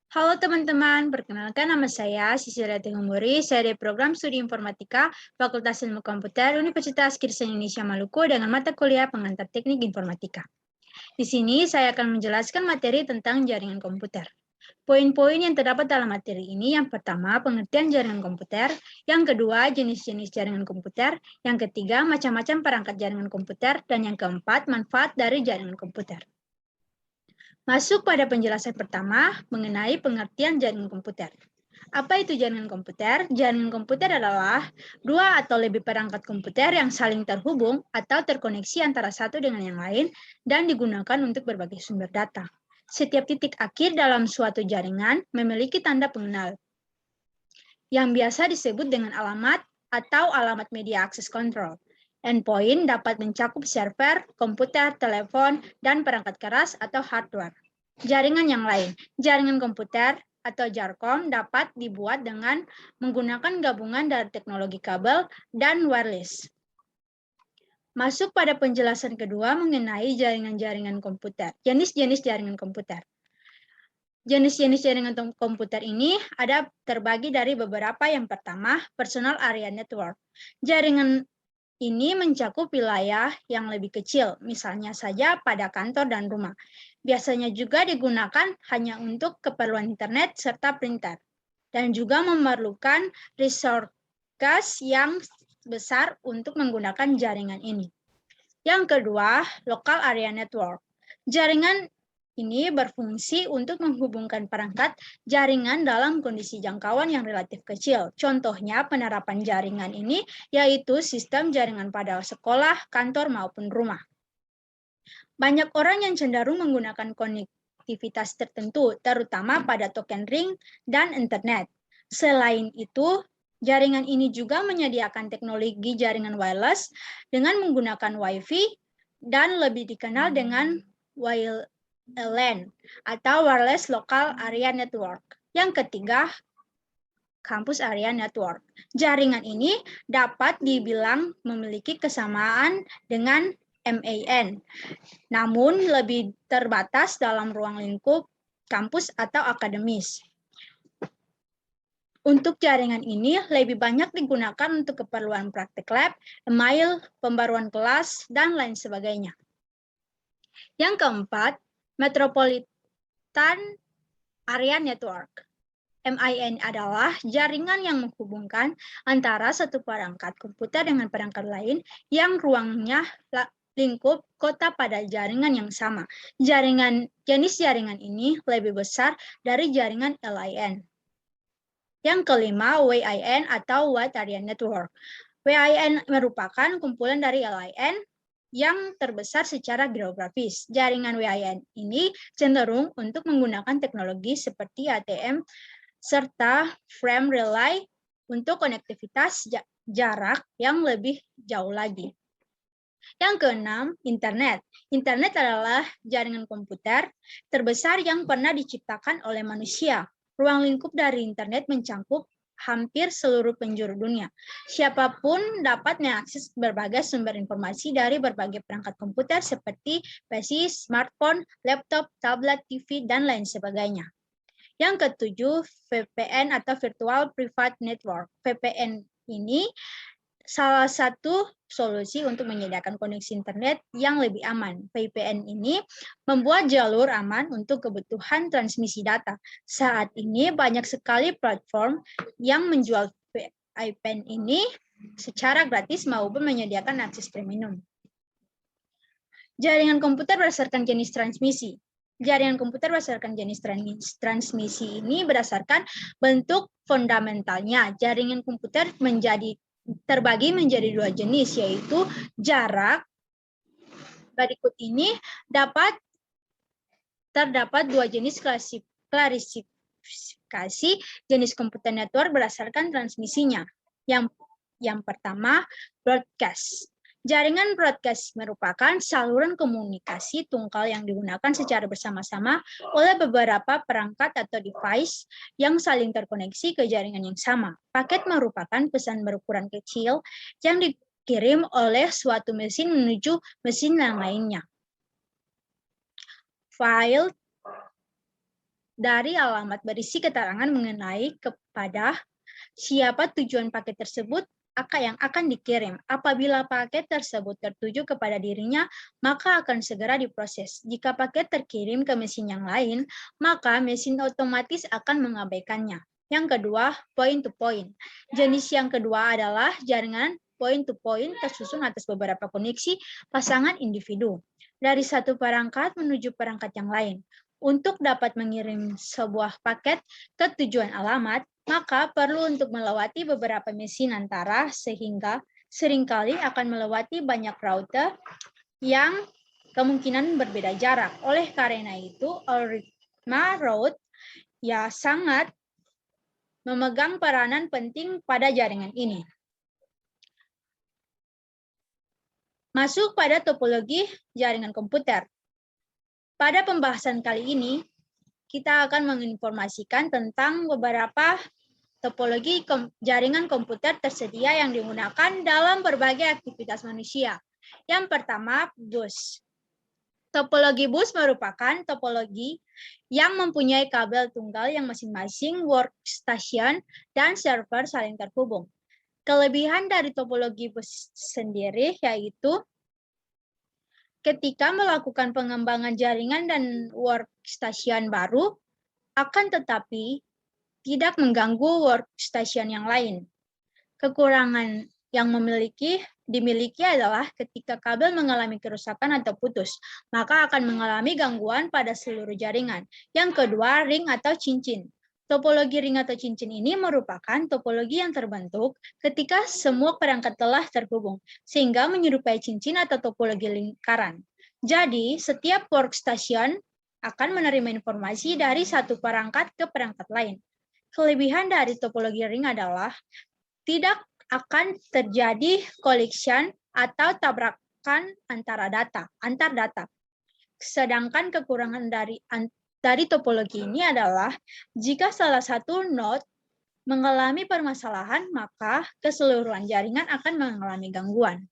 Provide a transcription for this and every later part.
Halo teman-teman, perkenalkan nama saya Sisi Rati Humuri, saya dari program studi informatika Fakultas Ilmu Komputer Universitas Kristen Indonesia Maluku dengan mata kuliah pengantar teknik informatika. Di sini saya akan menjelaskan materi tentang jaringan komputer. Poin-poin yang terdapat dalam materi ini yang pertama pengertian jaringan komputer, yang kedua jenis-jenis jaringan komputer, yang ketiga macam-macam perangkat jaringan komputer, dan yang keempat manfaat dari jaringan komputer. Masuk pada penjelasan pertama mengenai pengertian jaringan komputer. Apa itu jaringan komputer? Jaringan komputer adalah dua atau lebih perangkat komputer yang saling terhubung atau terkoneksi antara satu dengan yang lain dan digunakan untuk berbagai sumber data. Setiap titik akhir dalam suatu jaringan memiliki tanda pengenal yang biasa disebut dengan alamat atau alamat media access control. Endpoint dapat mencakup server, komputer, telepon, dan perangkat keras atau hardware. Jaringan yang lain, jaringan komputer atau JARCOM dapat dibuat dengan menggunakan gabungan dari teknologi kabel dan wireless. Masuk pada penjelasan kedua mengenai jaringan-jaringan komputer, jenis-jenis jaringan komputer. Jenis-jenis jaringan komputer ini ada terbagi dari beberapa. Yang pertama, personal area network. Jaringan ini mencakup wilayah yang lebih kecil, misalnya saja pada kantor dan rumah. Biasanya juga digunakan hanya untuk keperluan internet serta printer, dan juga memerlukan resource gas yang besar untuk menggunakan jaringan ini. Yang kedua, local area network. Jaringan ini berfungsi untuk menghubungkan perangkat jaringan dalam kondisi jangkauan yang relatif kecil. Contohnya penerapan jaringan ini yaitu sistem jaringan pada sekolah, kantor, maupun rumah. Banyak orang yang cenderung menggunakan konektivitas tertentu, terutama pada token ring dan internet. Selain itu, jaringan ini juga menyediakan teknologi jaringan wireless dengan menggunakan Wi-Fi dan lebih dikenal dengan WLAN atau Wireless Local Area Network. Yang ketiga, Campus Area Network. Jaringan ini dapat dibilang memiliki kesamaan dengan MAN, namun lebih terbatas dalam ruang lingkup kampus atau akademis. Untuk jaringan ini lebih banyak digunakan untuk keperluan praktek lab, email, pembaruan kelas, dan lain sebagainya. Yang keempat, Metropolitan Area Network. MIN adalah jaringan yang menghubungkan antara satu perangkat komputer dengan perangkat lain yang ruangnya lingkup kota pada jaringan yang sama. Jenis jaringan ini lebih besar dari jaringan LAN. Yang kelima, WIN atau Wide Area Network. WIN merupakan kumpulan dari LAN yang terbesar secara geografis. Jaringan WIN ini cenderung untuk menggunakan teknologi seperti ATM serta frame relay untuk konektivitas jarak yang lebih jauh lagi. Yang keenam, internet. Internet adalah jaringan komputer terbesar yang pernah diciptakan oleh manusia. Ruang lingkup dari internet mencakup hampir seluruh penjuru dunia. Siapapun dapat mengakses berbagai sumber informasi dari berbagai perangkat komputer seperti PC, smartphone, laptop, tablet, TV, dan lain sebagainya. Yang ketujuh, VPN atau Virtual Private Network. VPN ini salah satu solusi untuk menyediakan koneksi internet yang lebih aman. VPN ini membuat jalur aman untuk kebutuhan transmisi data. Saat ini banyak sekali platform yang menjual VPN ini secara gratis maupun menyediakan akses premium. Jaringan komputer berdasarkan jenis transmisi. Jaringan komputer berdasarkan jenis transmisi ini berdasarkan bentuk fundamentalnya. Jaringan komputer terbagi menjadi dua jenis, yaitu jarak. Berikut ini terdapat dua jenis klasifikasi jenis komputer network berdasarkan transmisinya. Yang pertama, broadcast. Jaringan broadcast merupakan saluran komunikasi tunggal yang digunakan secara bersama-sama oleh beberapa perangkat atau device yang saling terkoneksi ke jaringan yang sama. Paket merupakan pesan berukuran kecil yang dikirim oleh suatu mesin menuju mesin yang lainnya. File dari alamat berisi keterangan mengenai kepada siapa tujuan paket tersebut yang akan dikirim. Apabila paket tersebut tertuju kepada dirinya, maka akan segera diproses. Jika paket terkirim ke mesin yang lain, maka mesin otomatis akan mengabaikannya. Yang kedua, point-to-point. Jenis yang kedua adalah jaringan point-to-point tersusun atas beberapa koneksi pasangan individu dari satu perangkat menuju perangkat yang lain. Untuk dapat mengirim sebuah paket ke tujuan alamat, maka perlu untuk melewati beberapa mesin antara sehingga seringkali akan melewati banyak rute yang kemungkinan berbeda jarak. Oleh karena itu, algoritma route ya sangat memegang peranan penting pada jaringan ini. Masuk pada topologi jaringan komputer. Pada pembahasan kali ini, kita akan menginformasikan tentang beberapa topologi jaringan komputer tersedia yang digunakan dalam berbagai aktivitas manusia. Yang pertama, bus. Topologi bus merupakan topologi yang mempunyai kabel tunggal yang masing-masing workstation dan server saling terhubung. Kelebihan dari topologi bus sendiri yaitu ketika melakukan pengembangan jaringan dan workstation baru, akan tetapi tidak mengganggu workstation yang lain. Kekurangan yang dimiliki adalah ketika kabel mengalami kerusakan atau putus, maka akan mengalami gangguan pada seluruh jaringan. Yang kedua, ring atau cincin. Topologi ring atau cincin ini merupakan topologi yang terbentuk ketika semua perangkat telah terhubung, sehingga menyerupai cincin atau topologi lingkaran. Jadi, setiap workstation akan menerima informasi dari satu perangkat ke perangkat lain. Kelebihan dari topologi ring adalah tidak akan terjadi collision atau tabrakan antar data. Sedangkan kekurangan dari topologi ini adalah jika salah satu node mengalami permasalahan, maka keseluruhan jaringan akan mengalami gangguan.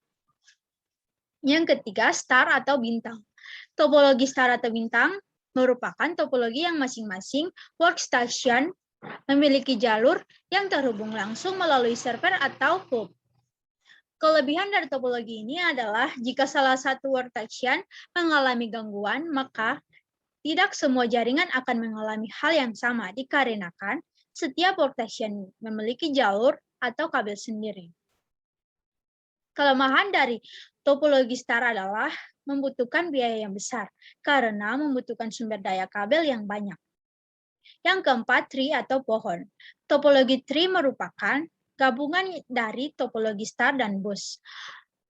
Yang ketiga, star atau bintang. Topologi star atau bintang merupakan topologi yang masing-masing workstation memiliki jalur yang terhubung langsung melalui server atau hub. Kelebihan dari topologi ini adalah jika salah satu workstation mengalami gangguan, maka tidak semua jaringan akan mengalami hal yang sama dikarenakan setiap workstation memiliki jalur atau kabel sendiri. Kelemahan dari topologi star adalah membutuhkan biaya yang besar karena membutuhkan sumber daya kabel yang banyak. Yang keempat, tree atau pohon. Topologi tree merupakan gabungan dari topologi star dan bus.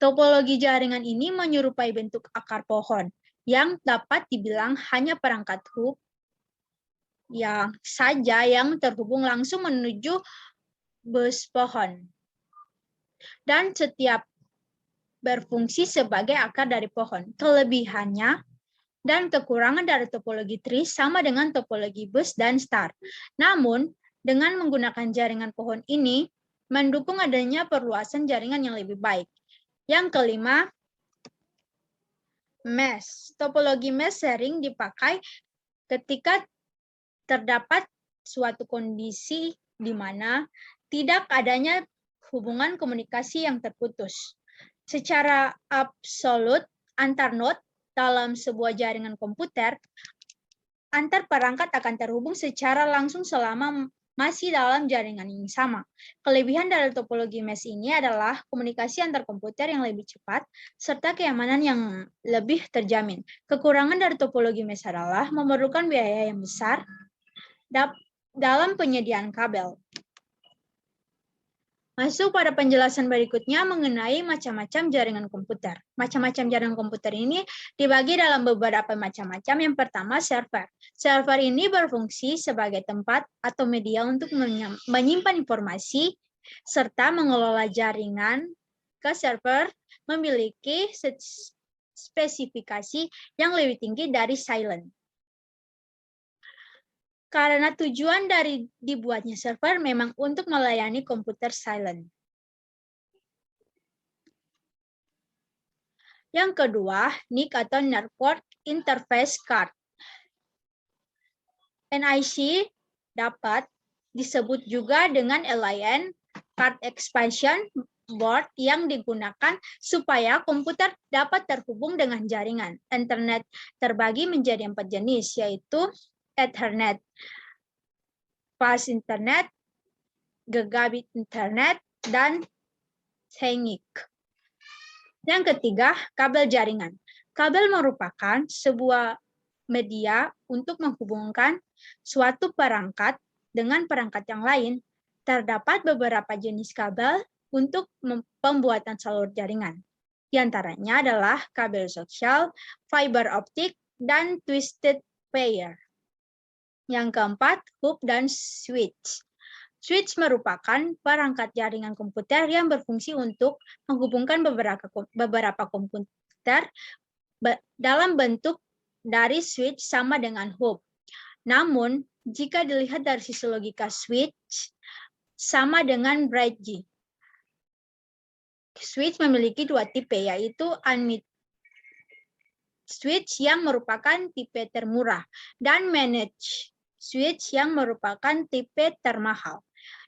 Topologi jaringan ini menyerupai bentuk akar pohon yang dapat dibilang hanya perangkat hub yang terhubung langsung menuju bus pohon. Dan setiap berfungsi sebagai akar dari pohon. Kelebihannya dan kekurangan dari topologi tree sama dengan topologi bus dan star. Namun, dengan menggunakan jaringan pohon ini, mendukung adanya perluasan jaringan yang lebih baik. Yang kelima, mesh. Topologi mesh sering dipakai ketika terdapat suatu kondisi di mana tidak adanya hubungan komunikasi yang terputus. Secara absolut, antar node dalam sebuah jaringan komputer, antar perangkat akan terhubung secara langsung selama masih dalam jaringan yang sama. Kelebihan dari topologi mesh ini adalah komunikasi antar komputer yang lebih cepat, serta keamanan yang lebih terjamin. Kekurangan dari topologi mesh adalah memerlukan biaya yang besar dalam penyediaan kabel. Masuk pada penjelasan berikutnya mengenai macam-macam jaringan komputer. Macam-macam jaringan komputer ini dibagi dalam beberapa macam-macam. Yang pertama, server. Server ini berfungsi sebagai tempat atau media untuk menyimpan informasi serta mengelola jaringan ke server memiliki spesifikasi yang lebih tinggi dari silent. Karena tujuan dari dibuatnya server memang untuk melayani komputer silent. Yang kedua, NIC atau Network Interface Card. NIC dapat disebut juga dengan LIN, Card Expansion Board, yang digunakan supaya komputer dapat terhubung dengan jaringan. Internet terbagi menjadi 4 jenis, yaitu Ethernet, Fast Internet, Gigabit Internet, dan Thingic. Yang ketiga, kabel jaringan. Kabel merupakan sebuah media untuk menghubungkan suatu perangkat dengan perangkat yang lain. Terdapat beberapa jenis kabel untuk pembuatan salur jaringan. Di antaranya adalah kabel koaksial, fiber optik, dan twisted pair. Yang keempat, hub dan switch. Switch merupakan perangkat jaringan komputer yang berfungsi untuk menghubungkan beberapa komputer dalam bentuk dari switch sama dengan hub. Namun, jika dilihat dari sisi logika, switch sama dengan bridge. Switch memiliki dua tipe, yaitu unmute switch yang merupakan tipe termurah dan managed switch yang merupakan tipe termahal.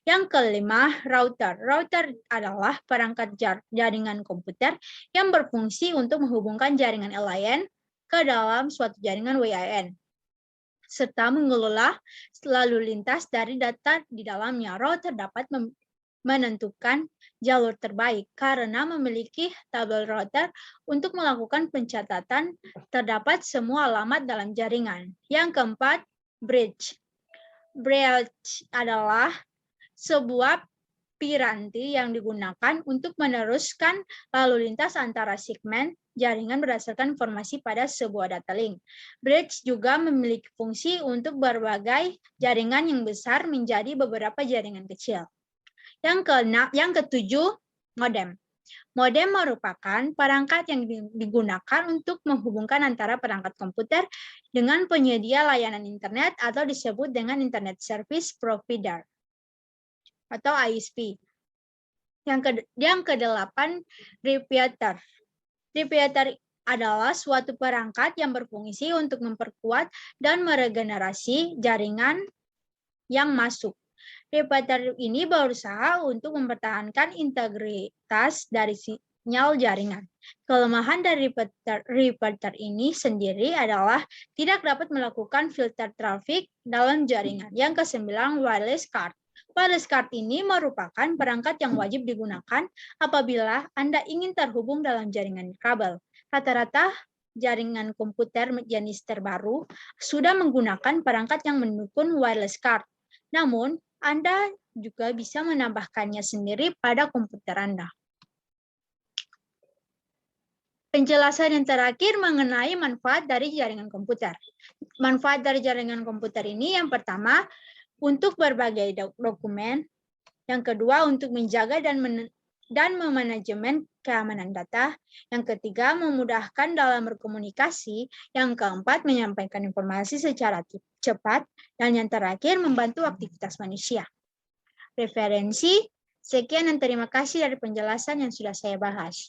Yang kelima, router. Router adalah perangkat jaringan komputer yang berfungsi untuk menghubungkan jaringan LAN ke dalam suatu jaringan WAN, serta mengelola lalu lintas dari data di dalamnya. Router dapat menentukan jalur terbaik karena memiliki tabel router untuk melakukan pencatatan terdapat semua alamat dalam jaringan. Yang keempat, bridge. Bridge adalah sebuah piranti yang digunakan untuk meneruskan lalu lintas antara segmen jaringan berdasarkan informasi pada sebuah data link. Bridge juga memiliki fungsi untuk berbagai jaringan yang besar menjadi beberapa jaringan kecil. Yang ketujuh, modem. Modem merupakan perangkat yang digunakan untuk menghubungkan antara perangkat komputer dengan penyedia layanan internet atau disebut dengan Internet Service Provider atau ISP. Yang kedelapan, repeater. Repeater adalah suatu perangkat yang berfungsi untuk memperkuat dan meregenerasi jaringan yang masuk. Repeater ini berusaha untuk mempertahankan integritas dari sinyal jaringan. Kelemahan dari repeater ini sendiri adalah tidak dapat melakukan filter traffic dalam jaringan. Yang kesembilan, wireless card. Wireless card ini merupakan perangkat yang wajib digunakan apabila Anda ingin terhubung dalam jaringan kabel. Rata-rata jaringan komputer jenis terbaru sudah menggunakan perangkat yang mendukung wireless card. Namun, Anda juga bisa menambahkannya sendiri pada komputer Anda. Penjelasan yang terakhir mengenai manfaat dari jaringan komputer. Manfaat dari jaringan komputer ini yang pertama, untuk berbagai dokumen. Yang kedua, untuk menjaga dan memanajemen keamanan data. Yang ketiga, memudahkan dalam berkomunikasi. Yang keempat, menyampaikan informasi secara cepat. Dan yang terakhir, membantu aktivitas manusia. Referensi, sekian dan terima kasih dari penjelasan yang sudah saya bahas.